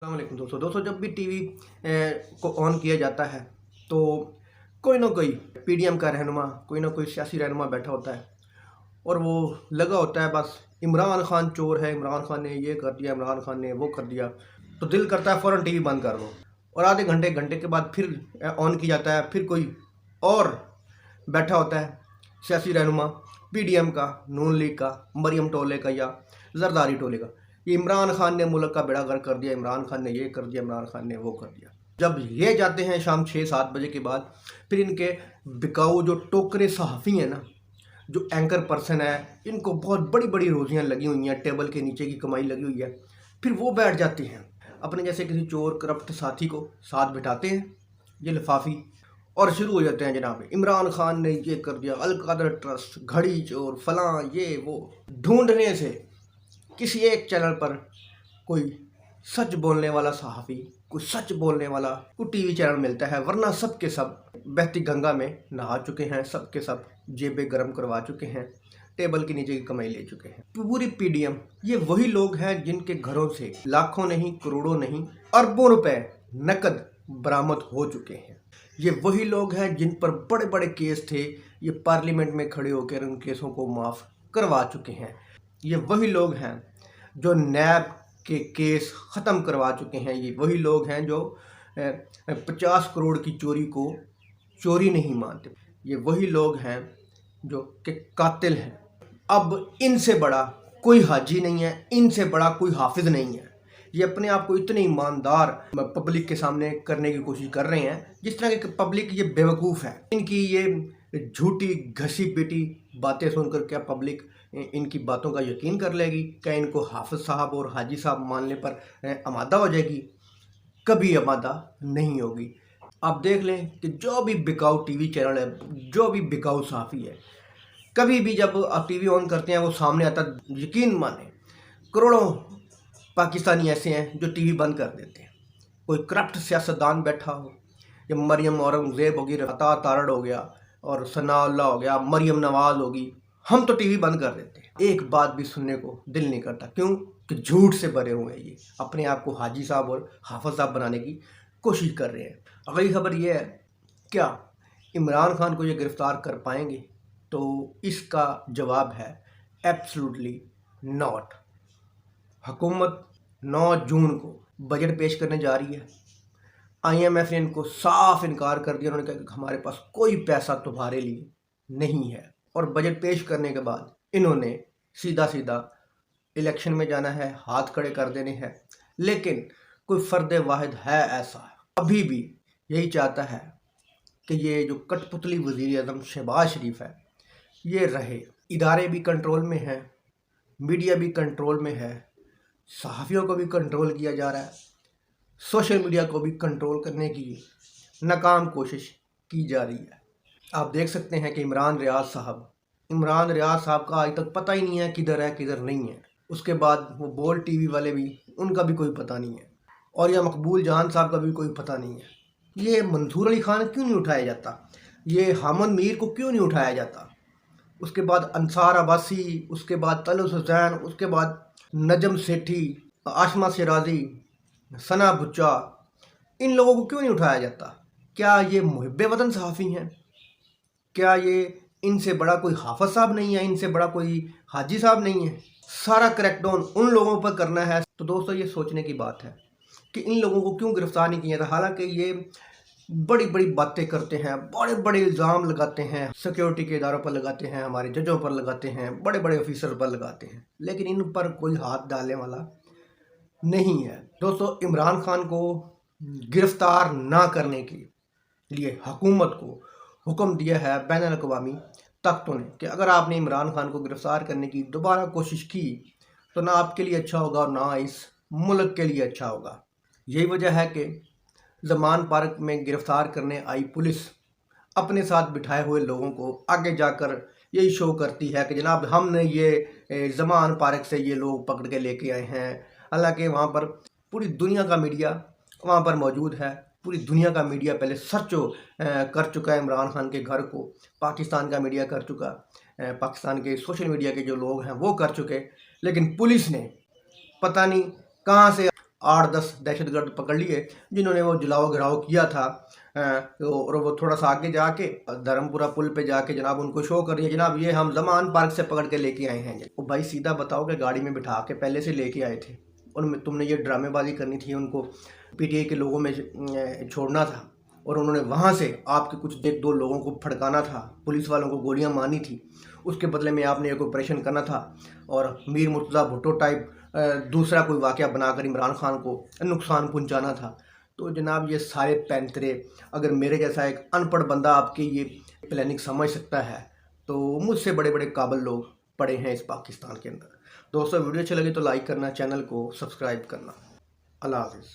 अस्सलाम वालेकुम दोस्तों जब भी टीवी को ऑन किया जाता है तो कोई ना कोई पीडीएम का रहनुमा कोई ना कोई सियासी रहनुमा बैठा होता है और वो लगा होता है बस इमरान खान चोर है, इमरान खान ने ये कर दिया, इमरान खान ने वो कर दिया। तो दिल करता है फ़ौरन टीवी बंद कर दो और आधे घंटे घंटे के बाद फिर ऑन किया जाता है, फिर कोई और बैठा होता है सियासी रहनुमा पीडीएम का, नून लीग का, मरियम टोले का या जरदारी टोले का। ये इमरान खान ने मुल्क का बेड़ा गर्क कर दिया, इमरान खान ने ये कर दिया, इमरान खान ने वो कर दिया। जब ये जाते हैं शाम 6-7 बजे के बाद, फिर इनके बिकाऊ जो टोकरे सहाफ़ी हैं ना, जो एंकर पर्सन है, इनको बहुत बड़ी बड़ी रोज़ियाँ लगी हुई हैं, टेबल के नीचे की कमाई लगी हुई है। फिर वो बैठ जाते हैं अपने जैसे किसी चोर करप्ट साथी को साथ बिठाते हैं, ये लिफाफी, और शुरू हो जाते हैं जनाब इमरान खान ने ये कर दिया, अलकादर ट्रस्ट, घड़ी चोर, फलां, ये वो। ढूंढने से किसी एक चैनल पर कोई सच बोलने वाला सहाफ़ी, कोई सच बोलने वाला कोई टीवी चैनल मिलता है, वरना सब के सब बहती गंगा में नहा चुके हैं, सब के सब जेबें गर्म करवा चुके हैं, टेबल के नीचे की कमाई ले चुके हैं। पूरी पीडीएम ये वही लोग हैं जिनके घरों से लाखों नहीं, करोड़ों नहीं, अरबों रुपए नकद बरामद हो चुके हैं। ये वही लोग हैं जिन पर बड़े बड़े केस थे, ये पार्लियामेंट में खड़े होकर उन केसों को माफ़ करवा चुके हैं। ये वही लोग हैं जो नैब के केस ख़त्म करवा चुके हैं। ये वही लोग हैं जो 50 करोड़ की चोरी को चोरी नहीं मानते। ये वही लोग हैं जो कि कातिल हैं। अब इनसे बड़ा कोई हाजी नहीं है, इनसे बड़ा कोई हाफिज़ नहीं है। ये अपने आप को इतने ईमानदार पब्लिक के सामने करने की कोशिश कर रहे हैं जिस तरह की पब्लिक ये बेवकूफ़ है। इनकी ये झूठी घसी पीटी बातें सुनकर क्या पब्लिक इनकी बातों का यकीन कर लेगी? क्या इनको हाफिज़ साहब और हाजी साहब मानने पर आमादा हो जाएगी? कभी आमादा नहीं होगी। आप देख लें कि जो भी बिकाऊ टीवी चैनल है, जो भी बिकाऊ सहाफ़ी है, कभी भी जब आप टीवी ऑन करते हैं वो सामने आता, यकीन माने करोड़ों पाकिस्तानी ऐसे हैं जो टीवी बंद कर देते हैं। कोई करप्ट सियासतदान बैठा हो, या मरियम औरंगज़ेब होगी, अता तारड़ हो गया और सनाउल्लाह हो गया, मरियम नवाज़ होगी, हम तो टीवी बंद कर देते हैं। एक बात भी सुनने को दिल नहीं करता। क्यों? कि झूठ से भरे हुए हैं। ये अपने आप को हाजी साहब और हाफिज़ साहब बनाने की कोशिश कर रहे हैं। अगली खबर ये है, क्या इमरान खान को ये गिरफ़्तार कर पाएंगे? तो इसका जवाब है एब्सोल्युटली नॉट। हुकूमत 9 जून को बजट पेश करने जा रही है। IMF ने इनको साफ इनकार कर दिया। उन्होंने कहा कि हमारे पास कोई पैसा तुम्हारे लिए नहीं है। और बजट पेश करने के बाद इन्होंने सीधा सीधा इलेक्शन में जाना है, हाथ खड़े कर देने हैं। लेकिन कोई फ़र्द वाहिद है ऐसा अभी भी यही चाहता है कि ये जो कठपुतली वज़ीर-ए-आज़म शहबाज शरीफ है ये रहे। इदारे भी कंट्रोल में हैं, मीडिया भी कंट्रोल में है, सहाफ़ियों को भी कंट्रोल किया जा रहा है, सोशल मीडिया को भी कंट्रोल करने की नाकाम कोशिश की जा रही है। आप देख सकते हैं कि इमरान रियाज साहब का आज तक पता ही नहीं है किधर नहीं है। उसके बाद वो बोल टीवी वाले भी, उनका भी कोई पता नहीं है, और या मकबूल जहान साहब का भी कोई पता नहीं है। ये मंसूर अली खान क्यों नहीं उठाया जाता? ये हामद मीर को क्यों नहीं उठाया जाता? उसके बाद अंसार अब्बासी, उसके बाद तलुस हुसैन, उसके बाद नजम सेठी, आशमा सिराजी, सना बुच्चा, इन लोगों को क्यों नहीं उठाया जाता? क्या ये मुहिब्बे वतन सहाफ़ी हैं? क्या ये इनसे बड़ा कोई हाफिज़ साहब नहीं है? इनसे बड़ा कोई हाजी साहब नहीं है? सारा क्रैकडाउन उन लोगों पर करना है। तो दोस्तों ये सोचने की बात है कि इन लोगों को क्यों गिरफ़्तार नहीं किया था। हालांकि ये बड़ी बड़ी बातें करते हैं, बड़े बड़े इल्ज़ाम लगाते हैं, सिक्योरिटी के इदारों पर लगाते हैं, हमारे जजों पर लगाते हैं, बड़े बड़े ऑफिसर पर लगाते हैं, लेकिन इन पर कोई हाथ डालने वाला नहीं है। दोस्तों इमरान खान को गिरफ़्तार ना करने के लिए हुकूमत को हुक्म दिया है बैनुल अक़वामी ताकतों ने कि अगर आपने इमरान खान को गिरफ़्तार करने की दोबारा कोशिश की तो ना आपके लिए अच्छा होगा और ना इस मुल्क के लिए अच्छा होगा। यही वजह है कि ज़मान पार्क में गिरफ़्तार करने आई पुलिस अपने साथ बिठाए हुए लोगों को आगे जाकर यही शो करती है कि जनाब हमने ये ज़मान पार्क से ये लोग पकड़ के लेके आए हैं। हालांकि वहाँ पर पूरी दुनिया का मीडिया वहाँ पर मौजूद है। पूरी दुनिया का मीडिया पहले सर्च कर चुका है इमरान खान के घर को, पाकिस्तान का मीडिया कर चुका, पाकिस्तान के सोशल मीडिया के जो लोग हैं वो कर चुके, लेकिन पुलिस ने पता नहीं कहाँ से 8-10 दहशतगर्द पकड़ लिए जिन्होंने वो जलाओ घिराव किया था। और वो थोड़ा सा आगे जाके धर्मपुरा पुल पे जाके जनाब उनको शो कर रही है, जनाब ये हम ज़मान पार्क से पकड़ के लेके आए हैं। वो भाई सीधा बताओ कि गाड़ी में बिठा के पहले से लेके आए थे और तुमने ये ड्रामेबाजी करनी थी, उनको पीटीआई के लोगों में छोड़ना था और उन्होंने वहाँ से आपके कुछ एक दो लोगों को फड़काना था, पुलिस वालों को गोलियां मारनी थी, उसके बदले में आपने एक ऑपरेशन करना था और मीर मुर्तज़ा भुट्टो टाइप दूसरा कोई वाक़या बनाकर इमरान खान को नुकसान पहुंचाना था। तो जनाब ये सारे पैंतरे, अगर मेरे जैसा एक अनपढ़ बंदा आपकी ये प्लानिंग समझ सकता है तो मुझसे बड़े बड़े काबिल लोग पड़े हैं इस पाकिस्तान के अंदर। दोस्तों वीडियो अच्छी लगी तो लाइक करना, चैनल को सब्सक्राइब करना। अल्लाह हाफ़िज़।